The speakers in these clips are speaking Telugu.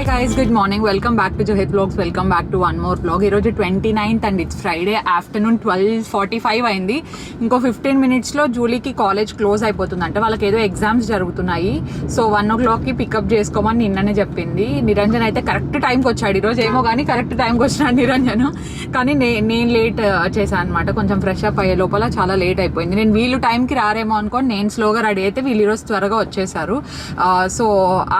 guys, good morning. Welcome back to Johit Vlogs. Welcome back to one more vlog. ఈ రోజు 29th and it's Friday afternoon 12:45 అయింది. ఇంకో 15 minutes లో జూలీకి కాలేజ్ క్లోజ్ అయిపోతుందంట. వాళ్ళకి ఏదో ఎగ్జామ్స్ జరుగుతున్నాయి. సో 1 o'clock కి పికప్ చేసుకోమని నిన్ననే చెప్పింది. నిరంజన్ అయితే కరెక్ట్ టైంకి వచ్చాడు. ఈరోజు ఏమో కానీ కరెక్ట్ టైంకి వచ్చినాడు నిరంజన్. కానీ నేను లేట్ చేశాను అనమాట. కొంచెం ఫ్రెష్ అప్ అయ్యే లోపల చాలా లేట్ అయిపోయింది. నేను వీళ్ళు టైంకి రారేమో అనుకోని నేను స్లోగా రెడీ అయితే వీళ్ళు ఈరోజు త్వరగా వచ్చేసారు. సో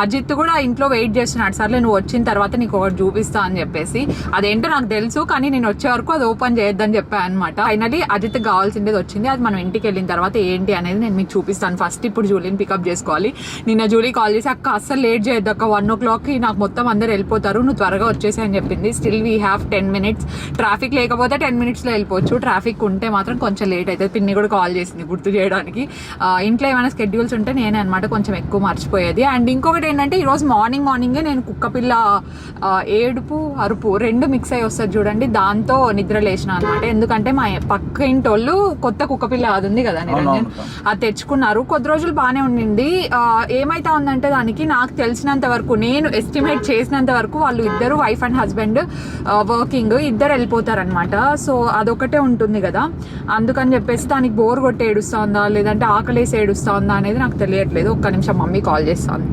అజిత్ కూడా ఇంట్లో వెయిట్ చేస్తున్నాడు. సర్లే నువ్వు వచ్చిన తర్వాత నీకు ఒకటి చూపిస్తా అని చెప్పేసి, అదేంటో నాకు తెలుసు కానీ నేను వచ్చే వరకు అది ఓపెన్ చేయొద్దని చెప్పాను అనమాట. ఫైనలీ అజిత్ కావాల్సింది వచ్చింది. అది మనం ఇంటికి వెళ్ళిన తర్వాత ఏంటి అనేది నేను మీకు చూపిస్తాను. ఫస్ట్ ఇప్పుడు జూలీని పికప్ చేసుకోవాలి. నిన్న జూలీ కాల్ చేసి అక్క అస్సలు లేట్ చేయొద్దు అక్క, 1 o'clock కి నాకు మొత్తం అందరు వెళ్ళిపోతారు, నువ్వు త్వరగా వచ్చేసి అని చెప్పింది. Still we have 10 minutes. Traffic లేకపోతే 10 minutes లో వెళ్ళిపోవచ్చు. ట్రాఫిక్ ఉంటే మాత్రం కొంచెం లేట్ అవుతుంది. పిన్ని కూడా కాల్ చేసింది గుర్తు చేయడానికి. ఇంట్లో ఏమైనా స్కెడ్యూల్స్ ఉంటే నేనే అనమాట కొంచెం ఎక్కువ మర్చిపోయేది. అండ్ ఇంకొకటి ఏంటంటే ఈరోజు మార్నింగే నేను కుక్కపిల్ల ఏడుపు అరుపు 2 మిక్స్ అయ్యి వస్తుంది చూడండి, దాంతో నిద్ర లేచిన అనమాట. ఎందుకంటే మా పక్క ఇంటి వాళ్ళు కొత్త కుక్కపిల్ల అది ఉంది కదా నిరంజన్, అది తెచ్చుకున్నారు. కొద్ది రోజులు బాగానే ఉండింది. ఏమైతా ఉందంటే దానికి నాకు తెలిసినంత వరకు, నేను ఎస్టిమేట్ చేసినంత వరకు వాళ్ళు ఇద్దరు వైఫ్ అండ్ హస్బెండ్ వర్కింగ్, ఇద్దరు వెళ్ళిపోతారనమాట. సో అదొకటే ఉంటుంది కదా, అందుకని చెప్పేసి దానికి బోర్ కొట్టి ఏడుస్తా ఉందా లేదంటే ఆకలేసి ఏడుస్తా ఉందా అనేది నాకు తెలియట్లేదు. ఒక్క నిమిషం మమ్మీ కాల్ చేస్తాను.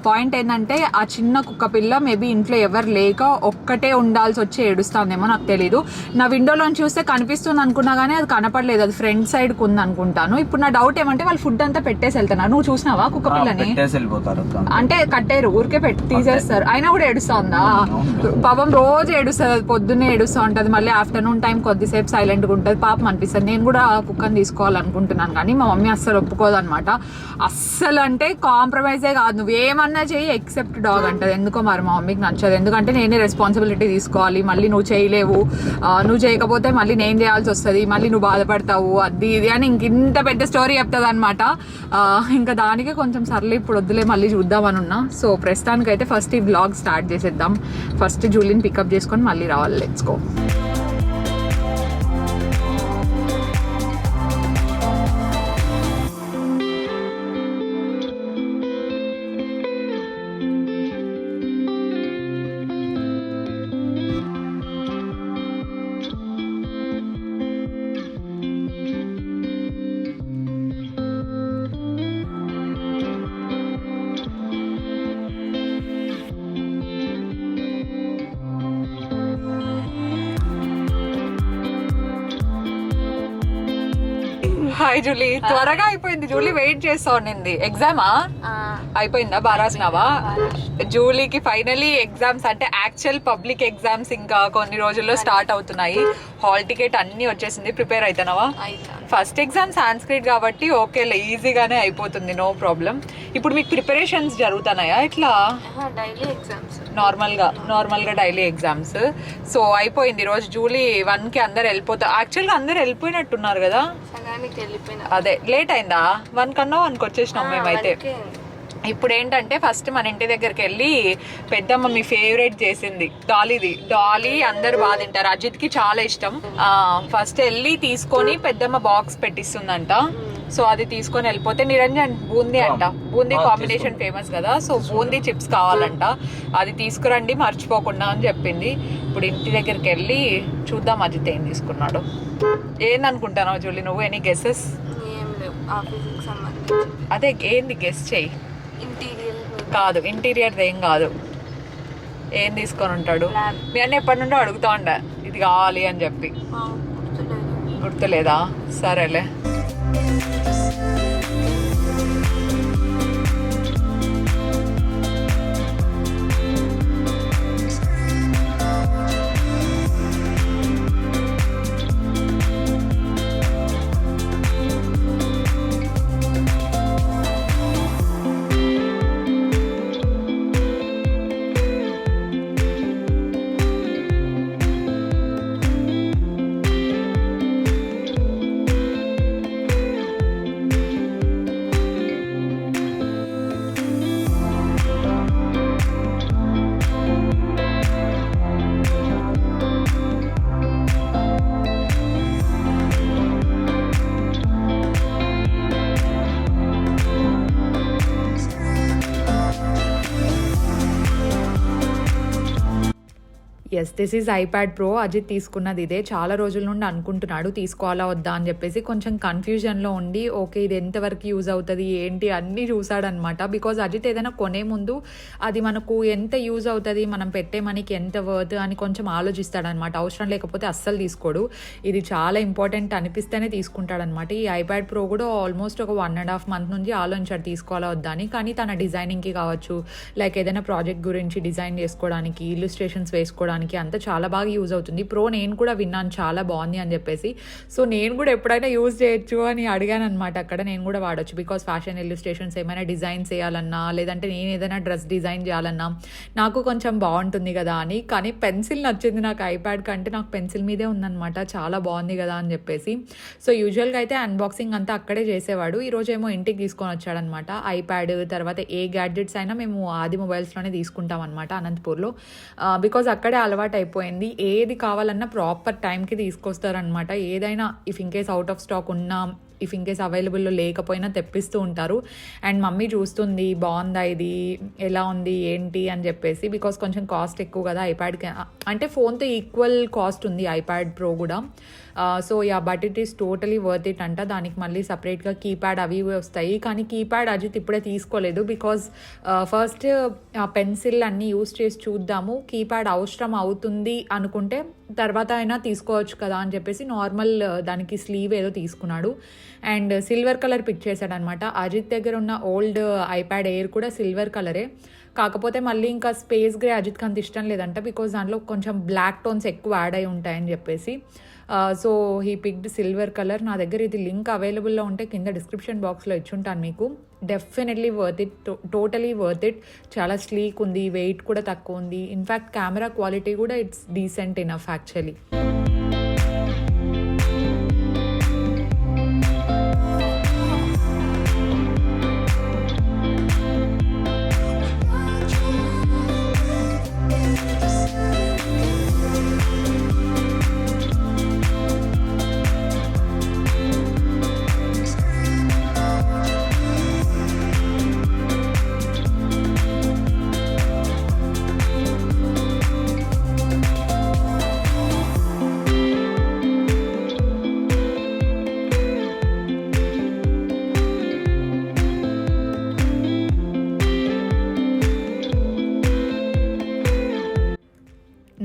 పాయింట్ ఏంటంటే ఆ చిన్న కుక్క పిల్ల మేబీ ఇంట్లో ఎవరు లేక ఒక్కటే ఉండాల్సి వచ్చి ఏడుస్తుందేమో నాకు తెలీదు. నా విండోలోంచి చూస్తే కనిపిస్తుంది అనుకున్నా కానీ అది కనపడలేదు, అది ఫ్రంట్ సైడ్ కు ఉంది అనుకుంటాను. ఇప్పుడు నా డౌట్ ఏమంటే వాళ్ళు ఫుడ్ అంతా పెట్టేసి వెళ్తున్నారు. నువ్వు చూసినావా కుక్క పిల్లని? అంటే కట్టేరు, ఊరికే పెట్టి తీసేస్తారు. అయినా కూడా ఏడుస్తా ఉందా పాపం? రోజు ఏడుస్తుంది, అది పొద్దున్నే ఏడుస్తూ ఉంటుంది, మళ్ళీ ఆఫ్టర్నూన్ టైం కొద్దిసేపు సైలెంట్ గా ఉంటుంది. పాపం అనిపిస్తుంది. నేను కూడా కుక్కని తీసుకోవాలనుకుంటున్నాను కానీ మా మమ్మీ అస్సలు ఒప్పుకోదన్నమాట. అస్సలు అంటే కాంప్రమైజే కాదు, నువ్వు ఏమన్నా చెయ్యి ఎక్సెప్ట్ డాగ్ అంటది. ఎందుకో మరి మా మమ్మీకి నచ్చదు. ఎందుకంటే నేనే రెస్పాన్సిబిలిటీ తీసుకోవాలి, మళ్ళీ నువ్వు చేయలేవు, నువ్వు చేయకపోతే మళ్ళీ నేను చేయాల్సి వస్తుంది, మళ్ళీ నువ్వు బాధపడతావు, అది ఇది అని ఇంత పెద్ద స్టోరీ చెప్తుంది అనమాట. ఇంకా దానికే కొంచెం సర్లే ఇప్పుడు వద్దులే మళ్ళీ చూద్దామని ఉన్నా. సో ప్రస్తుతానికైతే ఫస్ట్ ఈ వ్లాగ్ స్టార్ట్ చేసేద్దాం. ఫస్ట్ జూలీని పికప్ చేసుకొని మళ్ళీ రావాలి. Let's go. హాయ్ జూలీ, త్వరగా అయిపోయింది. జూలీ వెయిట్ చేస్తా ఉండింది. ఎగ్జామా అయిపోయిందా? బాగా రాసినావా? జూలీకి ఫైనలీ ఎగ్జామ్స్, అంటే యాక్చువల్ పబ్లిక్ ఎగ్జామ్స్ ఇంకా కొన్ని రోజుల్లో స్టార్ట్ అవుతున్నాయి. హాల్ టికెట్ అన్ని వచ్చేసింది. ప్రిపేర్ అవుతున్నావా? ఫస్ట్ ఎగ్జామ్ సాంస్క్రిట్ కాబట్టి ఓకేలే, ఈజీగానే అయిపోతుంది, నో ప్రాబ్లం. ఇప్పుడు మీకు ప్రిపరేషన్స్ జరుగుతున్నాయా ఇట్లా? నార్మల్గా డైలీ ఎగ్జామ్స్. సో అయిపోయింది. రోజు జూలీ 1కి అందరు వెళ్ళిపోతారు. యాక్చువల్గా అందరు వెళ్ళిపోయినట్టున్నారు కదా. అదే లేట్ అయిందా? 1 కన్నా 1కి వచ్చేసినాం మేమైతే. ఇప్పుడు ఏంటంటే ఫస్ట్ మన ఇంటి దగ్గరికి వెళ్ళి పెద్దమ్మ మీ ఫేవరెట్ చేసింది డాలీ అందరు బాగా తింటారు. అజిత్కి చాలా ఇష్టం. ఫస్ట్ వెళ్ళి తీసుకొని పెద్దమ్మ బాక్స్ పెట్టిస్తుందంట. సో అది తీసుకొని వెళ్ళిపోతే నిరంజన్ బూందీ అంట, బూందీ కాంబినేషన్ ఫేమస్ కదా, సో బూందీ చిప్స్ కావాలంట, అది తీసుకురండి మర్చిపోకుండా అని చెప్పింది. ఇప్పుడు ఇంటి దగ్గరికి వెళ్ళి చూద్దాం అజిత్ ఏం తీసుకున్నాడు. ఏందనుకుంటానావు జూలీ నువ్వు? Any guesses? అదే ఏంది గెస్ చెయ్యి. కాదు, ఇంటీరియర్ ఏం కాదు. ఏం తీసుకొని ఉంటాడు? మీ అన్న ఎప్పటి నుండో అడుగుతా ఉండ ఇది కావాలి అని చెప్పి. గుర్తులేదా? సరేలే. Yes, this is iPad pro. Ajith తీసుకున్నది ఇదే. చాలా రోజుల నుండి అనుకుంటున్నాడు తీసుకోవాలా వద్దా అని చెప్పేసి. కొంచెం కన్ఫ్యూజన్లో ఉండి ఓకే ఇది ఎంతవరకు యూజ్ అవుతుంది ఏంటి అన్నీ చూసాడనమాట. బికాజ్ అజిత్ ఏదైనా కొనే ముందు అది మనకు ఎంత యూజ్ అవుతుంది, మనం పెట్టే మనకి ఎంత వర్త్ అని కొంచెం ఆలోచిస్తాడనమాట. అవసరం లేకపోతే అస్సలు తీసుకోడు. ఇది చాలా ఇంపార్టెంట్ అనిపిస్తేనే తీసుకుంటాడనమాట. ఈ ఐప్యాడ్ ప్రో కూడా ఆల్మోస్ట్ ఒక 1.5 month నుంచి ఆలోచించాడు తీసుకోవాలా వద్దా అని. కానీ తన డిజైనింగ్కి కావచ్చు, లైక్ ఏదైనా ప్రాజెక్ట్ గురించి డిజైన్ చేసుకోవడానికి, ఇల్లుస్ట్రేషన్స్ వేసుకోవడానికి అంతా చాలా బాగా యూజ్ అవుతుంది. ప్రో నేను కూడా విన్నాను చాలా బాగుంది అని చెప్పేసి. సో నేను కూడా ఎప్పుడైనా యూజ్ చేయొచ్చు అని అడిగాను అనమాట. అక్కడ నేను కూడా వాడచ్చు. బికాస్ ఫ్యాషన్ ఇల్లుస్ట్రేషన్స్ ఏమైనా డిజైన్స్ చేయాలన్నా, లేదంటే నేను ఏదైనా డ్రెస్ డిజైన్ చేయాలన్నా నాకు కొంచెం బాగుంటుంది కదా అని. కానీ పెన్సిల్ నచ్చింది నాకు ఐప్యాడ్ కంటే. నాకు పెన్సిల్ మీదే ఉందన్నమాట. చాలా బాగుంది కదా అని చెప్పేసి. సో యూజువల్గా అయితే అన్బాక్సింగ్ అంతా అక్కడే చేసేవాడు. ఈరోజు ఏమో ఇంటికి తీసుకొని వచ్చాడనమాట ఐప్యాడ్. తర్వాత ఏ గ్యాడ్జెట్స్ అయినా మేము ఆది మొబైల్స్లోనే తీసుకుంటాం అనమాట అనంతపూర్లో. బికాజ్ అక్కడే అలవాటు అయిపోయింది. ఏది కావాలన్నా ప్రాపర్ టైంకి తీసుకొస్తారనమాట. ఏదైనా if in case out of stock ఉన్నా, ఇఫ్ ఇన్ కేస్ అవైలబుల్లో లేకపోయినా తెప్పిస్తూ ఉంటారు. అండ్ మమ్మీ చూస్తుంది బాగుందా ఇది, ఎలా ఉంది ఏంటి అని చెప్పేసి. బికాస్ కొంచెం కాస్ట్ ఎక్కువ కదా ఐప్యాడ్కి, అంటే ఫోన్తో ఈక్వల్ కాస్ట్ ఉంది ఐప్యాడ్ ప్రో కూడా. So yeah, but it is totally worth it అంట. దానికి మళ్ళీ సపరేట్గా కీప్యాడ్ అవి వస్తాయి. కానీ కీప్యాడ్ అజిత్ ఇప్పుడే తీసుకోలేదు. బికాజ్ ఫస్ట్ పెన్సిల్ అన్నీ యూస్ చేసి చూద్దాము, కీప్యాడ్ అవసరం అవుతుంది అనుకుంటే తర్వాత అయినా తీసుకోవచ్చు కదా అని చెప్పేసి నార్మల్ దానికి స్లీవ్ ఏదో తీసుకున్నాడు. అండ్ సిల్వర్ కలర్ పిక్ చేశాడనమాట. అజిత్ దగ్గర ఉన్న ఓల్డ్ ఐప్యాడ్ ఎయిర్ కూడా సిల్వర్ కలరే. కాకపోతే మళ్ళీ ఇంకా స్పేస్ గ్రే అజిత్కి అంత ఇష్టం లేదంట. బికాజ్ దాంట్లో కొంచెం బ్లాక్ టోన్స్ ఎక్కువ యాడ్ అయి ఉంటాయని చెప్పేసి. So he picked silver colour. నా దగ్గర ఇది లింక్ అవైలబుల్లో ఉంటే కింద డిస్క్రిప్షన్ బాక్స్లో ఇచ్చుంటాను మీకు. Definitely worth it, totally worth it. చాలా స్లీక్ ఉంది, వెయిట్ కూడా తక్కువ ఉంది. ఇన్ఫ్యాక్ట్ కెమెరా క్వాలిటీ కూడా ఇట్స్ డీసెంట్ ఇనఫ్ యాక్చువల్లీ.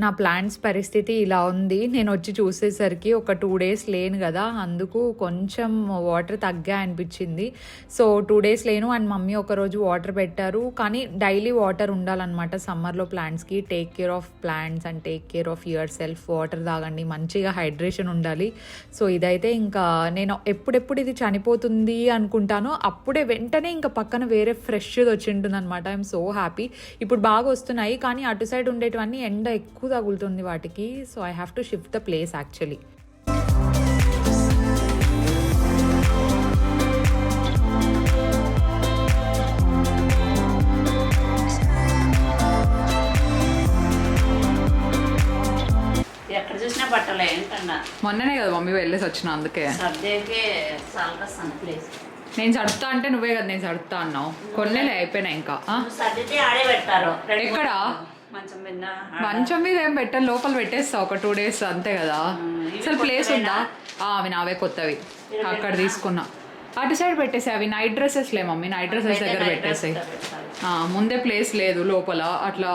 నా ప్లాంట్స్ పరిస్థితి ఇలా ఉంది. నేను వచ్చి చూసేసరికి ఒక 2 days లేను కదా, అందుకు కొంచెం వాటర్ తగ్గా అనిపించింది. సో 2 days లేను. అండ్ మమ్మీ ఒకరోజు వాటర్ పెట్టారు. కానీ డైలీ వాటర్ ఉండాలన్నమాట సమ్మర్లో ప్లాంట్స్కి. Take care of plants and take care of your self. Water తాగండి, మంచిగా హైడ్రేషన్ ఉండాలి. సో ఇదైతే ఇంకా నేను ఎప్పుడెప్పుడు ఇది చనిపోతుంది అనుకుంటానో అప్పుడే వెంటనే ఇంకా పక్కన వేరే ఫ్రెష్ది వచ్చి ఉంటుంది అనమాట. I'm so happy. ఇప్పుడు బాగా వస్తున్నాయి, కానీ అటు సైడ్ ఉండేటివన్నీ ఎండ ఎక్కువ తగులుతుంది వాటికి. So I have to shift the place actually. ఎక్కడ చూసినా బట్టలే ఏంటన్నా. మొన్ననే కదా మమ్మీ వెళ్ళేసి వచ్చిన, అందుకే ప్లేస్. నేను చదువుతా అంటే నువ్వే కదా నేను చదువుతా అన్నావు. కొన్నేలే అయిపోయినాయి ఇంకా. సర్దితే ఆడే పెడతారు. ఎక్కడ మంచం మీద ఏం పెట్టాను, లోపల పెట్టేస్తా ఒక 2 days అంతే కదా. అసలు ప్లేస్ ఉందా? అవి నావే కొత్తవి అక్కడ తీసుకున్నా. అటు సైడ్ పెట్టేసి అవి నైట్ డ్రెస్సెస్ లే మమ్మీ, నైట్ డ్రెస్సెస్ దగ్గర పెట్టేసాయి. ముందే ప్లేస్ లేదు లోపల, అట్లా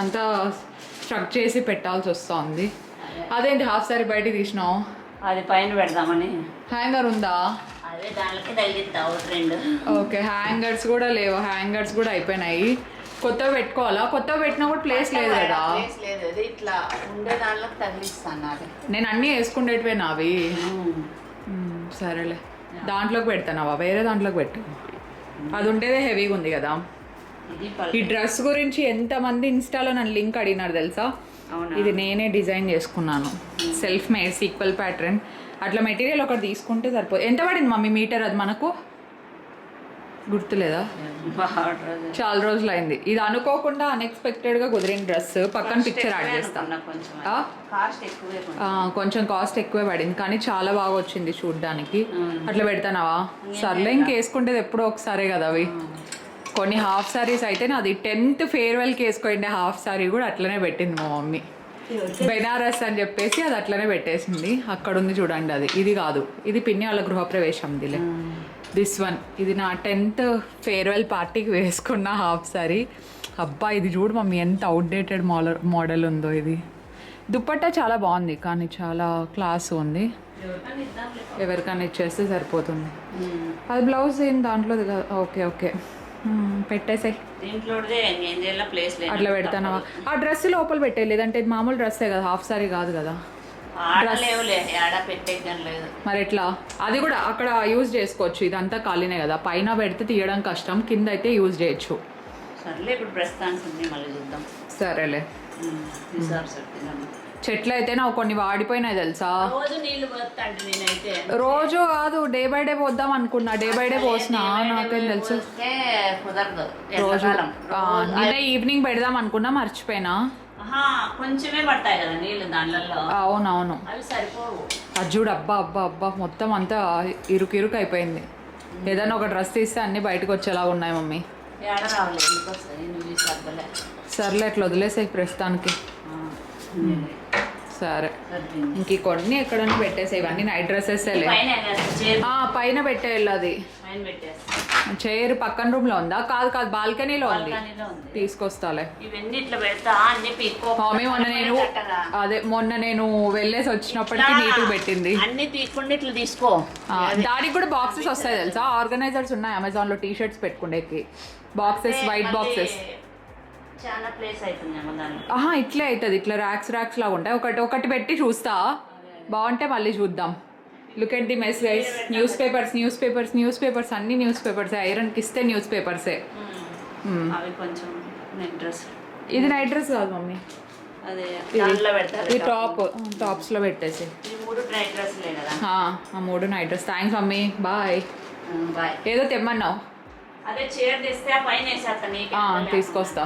అంతా స్ట్రక్ చేసి పెట్టాల్సి వస్తుంది. అదేంటి హాఫ్ సారీ బయట తీసినావు? అది పైన పెడదామని. హ్యాంగర్ ఉందా? అదే దానికి తగిలిద్దాం ట్రెండ్. ఓకే, హ్యాంగర్స్ కూడా లేవు. హ్యాంగర్స్ కూడా అయిపోయినాయి. కొత్తవి పెట్టుకోవాలా? కొత్తవి పెట్టినా కూడా ప్లేస్ లేదు కదా. ఇట్లా ఉండే దాంట్లో తగిలిస్తాను. నేను అన్నీ వేసుకుండేటివే నావి. సరేలే, దాంట్లోకి పెడతానవా? వేరే దాంట్లోకి పెట్టు. అది ఉండేదే హెవీగా ఉంది కదా. ఈ డ్రెస్ గురించి ఎంతమంది ఇన్స్టాలో నన్ను లింక్ అడిగినారు తెలుసా? ఇది నేనే డిజైన్ చేసుకున్నాను, సెల్ఫ్ మేడ్ సీక్వెల్ ప్యాటర్న్. అట్లా మెటీరియల్ ఒకటి తీసుకుంటే సరిపోదు. ఎంత పడింది మమ్మీ మీటర్ అది మనకు? గుర్తులేదా? చాలా రోజులు అయింది. ఇది అనుకోకుండా అన్ఎక్స్పెక్టెడ్ గా కుదిరిన డ్రెస్. పక్కన పిక్చర్ యాడ్ చేస్తా. కొంచెం కాస్ట్ ఎక్కువే పడింది, కానీ చాలా బాగా వచ్చింది చూడ్డానికి. అట్లా పెడతానావా? సర్లే, ఇంకేసుకుంటేది ఎప్పుడో ఒకసారే కదా అవి. కొన్ని హాఫ్ సారీస్ అయితే నాది 10th ఫేర్వెల్కి వేసుకోండి హాఫ్ సారీ కూడా అట్లనే పెట్టింది మా మమ్మీ. బెనారస్ అని చెప్పేసి అది అట్లనే పెట్టేసింది. అక్కడ ఉంది చూడండి, అది ఇది కాదు, ఇది పిన్ని వాళ్ళ గృహప్రవేశం దిలే. దిస్ వన్, ఇది నా 10th ఫేర్వెల్ పార్టీకి వేసుకున్న హాఫ్ సారీ. అబ్బా ఇది చూడు మమ్మీ ఎంత అవుట్డేటెడ్ మోడల్ ఉందో. ఇది దుప్పట్టా చాలా బాగుంది కానీ చాలా క్లాస్ ఉంది. ఎవరికైనా ఇచ్చేస్తే సరిపోతుంది. అది బ్లౌజ్ ఏం దాంట్లోది కదా. ఓకే ఓకే పెట్టేసాయి. అట్లా పెడతానవా? ఆ డ్రెస్ లోపల పెట్టే, లేదంటే ఇది మామూలు డ్రెస్సే కదా, హాఫ్ సారీ కాదు కదా. మరి ఎట్లా? అది కూడా అక్కడ యూజ్ చేసుకోవచ్చు. ఇదంతా ఖాళీనే కదా, పైన పెడితే తీయడం కష్టం, కింద అయితే యూజ్ చేయొచ్చు. సర్లే ఇప్పుడు ప్రస్తుతానికి మళ్ళీ చూద్దాం. సరేలే. చెట్లు అయితే నాకు కొన్ని వాడిపోయినాయి తెలుసా. రోజు నీళ్లు పోస్తాంటే నేనైతే రోజు కాదు, డే బై డే పోద్దాం అనుకున్నా. డే బై డే పోసినా, నాకేం తెలుసు. కుదరదు రోజు నిన్న ఈవినింగ్ పెడదాం అనుకున్నా, మర్చిపోయినా. కొంచెమే పడతాయి కదా నీళ్ళు దాంట్లో. అవునవును, అవి సరిపోవు. అది చూడు, అబ్బా అబ్బా అబ్బా మొత్తం అంతా ఇరుకు అయిపోయింది. ఏదైనా ఒక డ్రెస్ తీస్తే అన్ని బయటకు వచ్చేలా ఉన్నాయి మమ్మీ. ఏడ రావలేదు, నువ్వు సర్దలే. సర్లే అట్లా వదిలేసాయి ప్రస్తుతానికి. సరే, ఇంక కొన్ని ఎక్కడన్నా పెట్టేసాయి. ఇవన్నీ నైట్ డ్రెస్సెస్ పైన పెట్టేయాలి. అది చైర్ పక్కన రూమ్ లో ఉందా? కాదు కాదు, బాల్కనీలో ఉంది, తీసుకొస్తాలే. ఇవన్నీ ఇట్లా పెడతా అన్ని పీక్కో. మొన్న నేను వెళ్ళేసి వచ్చినప్పటికీ నీట్ పెట్టింది. అన్ని పీక్కుండా ఇట్లా తీసుకో. దానికి కూడా బాక్సెస్ వస్తాయి తెలుసా. ఆర్గనైజర్స్ ఉన్నాయి అమెజాన్ లో, టీ షర్ట్స్ పెట్టుకుండేకి బాక్సెస్, వైట్ బాక్సెస్. చాలా ప్లేస్ అవుతుంది. ఇట్లే అవుతుంది, ఇట్లా ర్యాక్స్ లాగా ఉంటాయి. ఒకటి పెట్టి చూస్తా, బాగుంటే మళ్ళీ చూద్దాం. Look at the mess guys. News papers అన్ని న్యూస్ పేపర్స్. ఐరన్కి ఇస్తే న్యూస్ పేపర్సే. అవి కొంచెం నైట్ డ్రెస్. ఇది నైట్ డ్రెస్ కాదు మమ్మీ, అదే ఇది టాప్స్ లో పెట్టేసి. ఈ 3 నైట్ డ్రెస్లే కదా. ఆ 3 night dress. Thanks mummy, bye. Bye. ఏదో తెమ్మన్నావు. అదే చైర్ తెస్తే ఆ పైన వేసేస్తా. తీసుకొస్తా.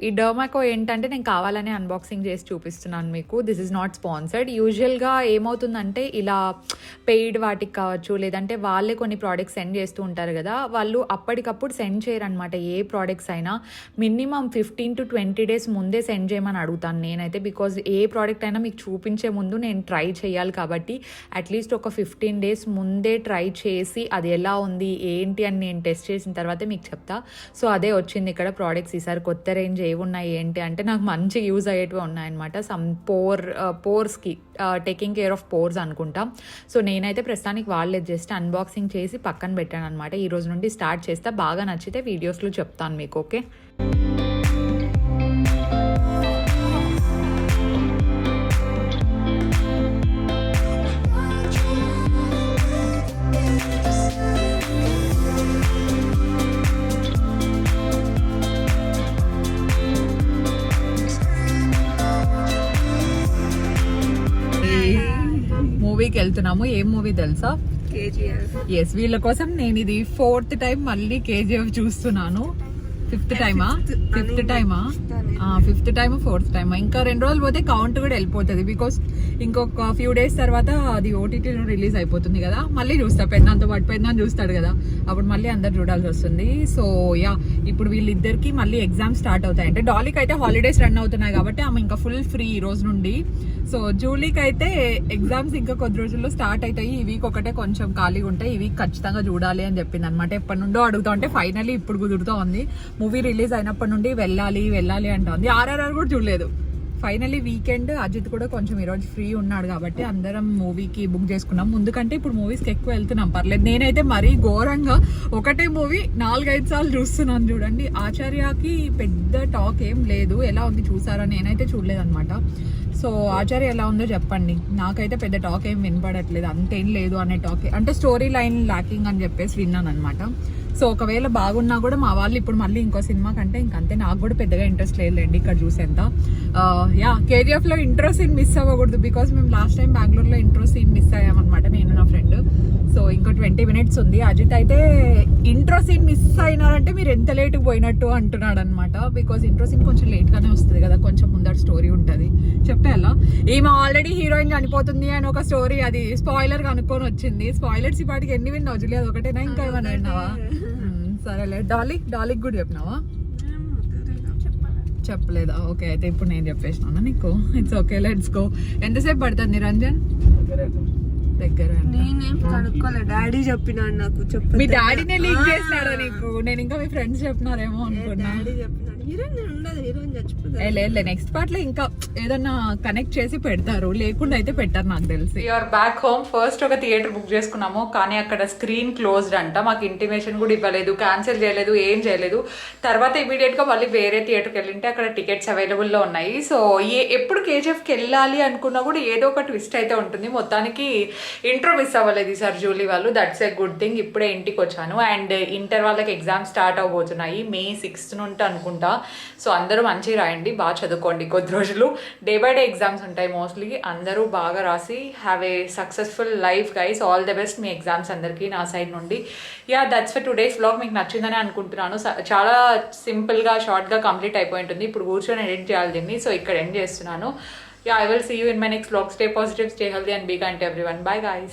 ఈ డర్మాకో ఏంటంటే నేను కావాలనే అన్బాక్సింగ్ చేసి చూపిస్తున్నాను మీకు. This is not sponsored. యూజువల్గా ఏమవుతుందంటే ఇలా పెయిడ్ వాటికి కావచ్చు, లేదంటే వాళ్ళే కొన్ని ప్రోడక్ట్స్ సెండ్ చేస్తూ ఉంటారు కదా, వాళ్ళు అప్పటికప్పుడు సెండ్ చేయరు అనమాట. ఏ ప్రోడక్ట్స్ అయినా మినిమం 15 to 20 days ముందే సెండ్ చేయమని అడుగుతాను నేనైతే. బికాజ్ ఏ ప్రోడక్ట్ అయినా మీకు చూపించే ముందు నేను ట్రై చేయాలి కాబట్టి అట్లీస్ట్ ఒక 15 days ముందే ట్రై చేసి అది ఎలా ఉంది ఏంటి అని నేను టెస్ట్ చేసిన తర్వాతే మీకు చెప్తా. సో అదే వచ్చింది ఇక్కడ ప్రోడక్ట్స్. ఈసారి కొత్త రేంజ్ ఏమున్నాయి ఏంటి అంటే నాకు మంచి యూజ్ అయ్యేటివి ఉన్నాయన్నమాట. సమ్ పోర్స్కి టేకింగ్ కేర్ ఆఫ్ పోర్స్ అనుకుంటా. సో నేనైతే ప్రస్తుతానికి వాళ్ళే జస్ట్ అన్బాక్సింగ్ చేసి పక్కన పెట్టాను అనమాట. ఈ రోజు నుండి స్టార్ట్ చేస్తా. బాగా నచ్చితే వీడియోస్లో చెప్తాను మీకు. ఓకే, మూవీకి వెళ్తున్నాము. ఏం మూవీ తెలుసా? KGF. ఎస్, వీళ్ళ కోసం నేను ఇది 4th టైం మళ్ళీ KGF చూస్తున్నాను. ఫిఫ్త్ టైమా 4th టైమా. ఇంకా 2 రోజులు పోతే కౌంట్ కూడా వెళ్ళిపోతుంది. బికాస్ ఇంకొక ఫ్యూ డేస్ తర్వాత అది ఓటీటీలో రిలీజ్ అయిపోతుంది కదా. మళ్ళీ చూస్తా, పెద్దతో పాటు పెద్ద చూస్తాడు కదా, అప్పుడు మళ్ళీ అందరు చూడాల్సి వస్తుంది. సో యా, ఇప్పుడు వీళ్ళిద్దరికి మళ్ళీ ఎగ్జామ్స్ స్టార్ట్ అవుతాయి. అంటే డాలీకి అయితే హాలిడేస్ రన్ అవుతున్నాయి కాబట్టి ఆమె ఇంకా ఫుల్ ఫ్రీ ఈ రోజు నుండి. సో జూలీకి అయితే ఎగ్జామ్స్ ఇంకా కొద్ది రోజుల్లో స్టార్ట్ అవుతాయి. ఈ వీక్ ఒకటే కొంచెం ఖాళీగా ఉంటాయి. ఈ వీక్ ఖచ్చితంగా చూడాలి అని చెప్పింది అనమాట. ఎప్పటి నుండో అడుగుతా ఉంటే ఫైనల్లీ ఇప్పుడు కుదురుతూ ఉంది. మూవీ రిలీజ్ అయినప్పటి నుండి వెళ్ళాలి అంటుంది. ఆర్ఆర్ఆర్ కూడా చూడలేదు. ఫైనల్లీ వీకెండ్ అజిత్ కూడా కొంచెం ఈరోజు ఫ్రీ ఉన్నాడు కాబట్టి అందరం మూవీకి బుక్ చేసుకున్నాం. ముందుకంటే ఇప్పుడు మూవీస్కి ఎక్కువ వెళ్తున్నాం, పర్లేదు. నేనైతే మరీ ఘోరంగా ఒకటే మూవీ 4-5 సార్లు చూస్తున్నాను చూడండి. ఆచార్యకి పెద్ద టాక్ ఏం లేదు. ఎలా ఉంది చూసారా? నేనైతే చూడలేదన్నమాట. సో ఆచార్య ఎలా ఉందో చెప్పండి. నాకైతే పెద్ద టాక్ ఏం వినపడట్లేదు, అంతేం లేదు అనే టాక్. అంటే స్టోరీ లైన్ ల్యాకింగ్ అని చెప్పేసి విన్నాను అనమాట. సో ఒకవేళ బాగున్నా కూడా మా వాళ్ళు ఇప్పుడు మళ్ళీ ఇంకో సినిమా కంటే ఇంకంతే, నాకు కూడా పెద్దగా ఇంట్రెస్ట్ లేదులేండి ఇక్కడ చూసేంత. యా, కేజీఎఫ్ లో ఇంట్రో సీన్ మిస్ అవ్వకూడదు, బికాస్ మేము లాస్ట్ టైం బెంగళూరులో ఇంట్రో సీన్ మిస్ అయ్యామన్నమాట నేను నా ఫ్రెండ్. సో ఇంకో 20 minutes ఉంది. అజిత్ అయితే ఇంట్రో సీన్ మిస్ అయినారంటే మీరు ఎంత లేట్ పోయినట్టు అంటున్నాడు అనమాట, బికాస్ ఇంట్రో సీన్ కొంచెం లేట్ గానే వస్తుంది కదా, కొంచెం ముందర స్టోరీ ఉంటుంది. చెప్పేలా ఈమె ఆల్రెడీ హీరోయిన్ చనిపోతుంది అని ఒక స్టోరీ, అది స్పాయిలర్ కనుక్కొని వచ్చింది. స్పాయిలర్స్ ఈ పాటికి ఎన్ని విన్నావు జూలీ? అది ఒకటేనా ఇంకా ఏమన్నా విన్నావా? సరేలే. డాలిక్ కూడా చెప్పినావా? చెప్పలేదా? ఓకే, అయితే ఇప్పుడు నేను చెప్పేసినా నీకు. It's okay, let's go. ఎంతసేపు పడుతుంది నిరంజన్? దగ్గర నేనేం కనుక్కోలే, డాడీ చెప్పినాడు నాకు. మీ డాడీనే లీక్ చేసినాడా నీకు? నేను ఇంకా మీ ఫ్రెండ్స్ చెప్పినారేమో అనుకున్నా. డాడీ చెప్పినాడు హీరోయిన్ ఉండదు, హీరోయిన్ చచ్చిపోతుంది. లేదు, నెక్స్ట్ పార్ట్ లో ఇంకా ఏదన్నా కనెక్ట్ చేసి పెడతారు, లేకుండా అయితే పెట్టారు నాకు తెలిసి. You're back home. ఫస్ట్ ఒక థియేటర్ బుక్ చేసుకున్నాము, కానీ అక్కడ స్క్రీన్ క్లోజ్డ్ అంట. మాకు ఇంటిమేషన్ కూడా ఇవ్వలేదు, క్యాన్సిల్ చేయలేదు, ఏం చేయలేదు. తర్వాత ఇమీడియట్ గా మళ్ళీ వేరే థియేటర్కి వెళ్ళింటే అక్కడ టికెట్స్ అవైలబుల్ లో ఉన్నాయి. సో ఎప్పుడు కేజీఎఫ్కి వెళ్ళాలి అనుకున్నా కూడా ఏదో ఒక ట్విస్ట్ అయితే ఉంటుంది. మొత్తానికి ఇంట్రో మిస్ అవ్వలేదు ఈసారి జూలీ వాళ్ళు, దట్స్ ఎ గుడ్ థింగ్. ఇప్పుడే ఇంటికి వచ్చాను. అండ్ ఇంటర్ వాళ్ళకి ఎగ్జామ్ స్టార్ట్ అవబోతున్నాయి May 6th నుండి అనుకుంటా. సో అందరూ మంచిగా రాయండి, బాగా చదువుకోండి. కొద్ది రోజులు డే బై డే ఎగ్జామ్స్ ఉంటాయి మోస్ట్లీ. అందరూ బాగా రాసి have a successful life guys. All the best me exams అందరికీ నా సైడ్ నుండి. Yeah, that's for today's vlog. మీకు నచ్చిందని అనుకుంటున్నాను. చాలా సింపుల్గా షార్ట్గా కంప్లీట్ అయిపోయి ఉంటుంది. ఇప్పుడు కూర్చొని ఎడిట్ చేయాలి దీన్ని, సో ఇక్కడ ఎండ్ చేస్తున్నాను. Yeah, I will see you in my next vlog. Stay positive, stay healthy and be kind to everyone. Bye guys.